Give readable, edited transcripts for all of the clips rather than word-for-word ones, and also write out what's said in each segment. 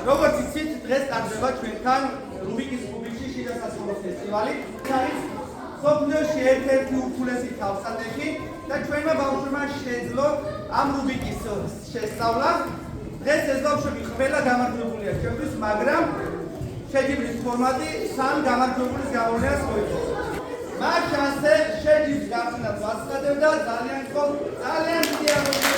როგორც იცით, დღეს ტარდება ჩვენთან რუბიკის კუბიკში შიდა სასწავლო ფესტივალი. არის სოფლიოში ერთ-ერთი უხულესი თავსატეხი და ჩვენმა ბავშვებმა შეძლო ამ რუბიკის შესწავლა. დღეს ეს ბავშვები ყველა გამარჯვებულია ჩვენთვის, მაგრამ შეჯიბრის ფორმატი სამ გამარჯვებულის გამოვლენას მოიწონს. მათ შანსზე შეჯიბრის გახსნას ვაცხადებ და ძალიან დიდი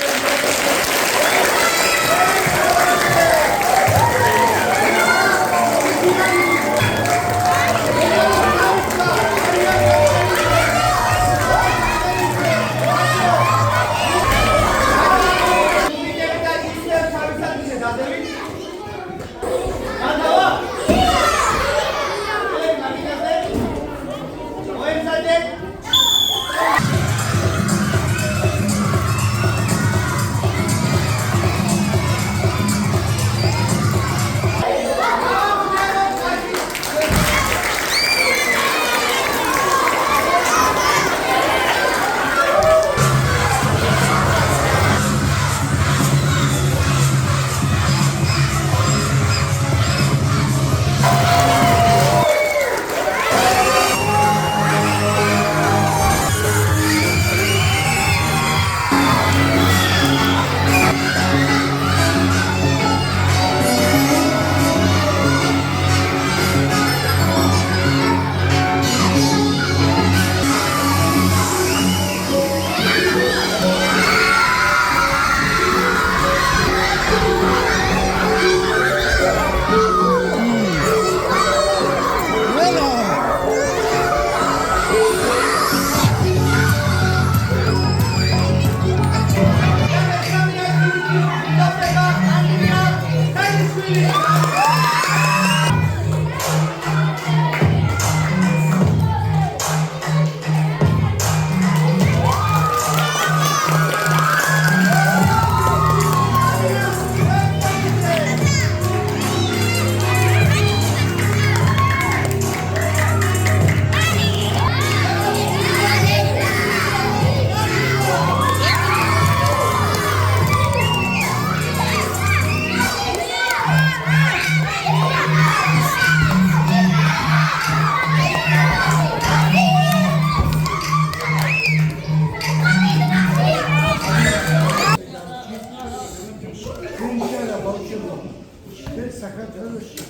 საქართველოში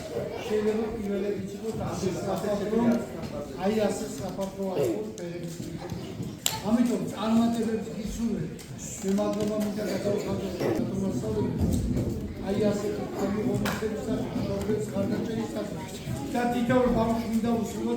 შეიძლება პირველად იცოდოთ აი ასე საფართო არის. ამიტომ წარმატებებს გისურვებ. მადლობა მინდა გადავხადოთ აი ასე ამიღონებისას პროგრესს გარდაჭერისას და თითოეულ ბავშვს მინდა უსურვო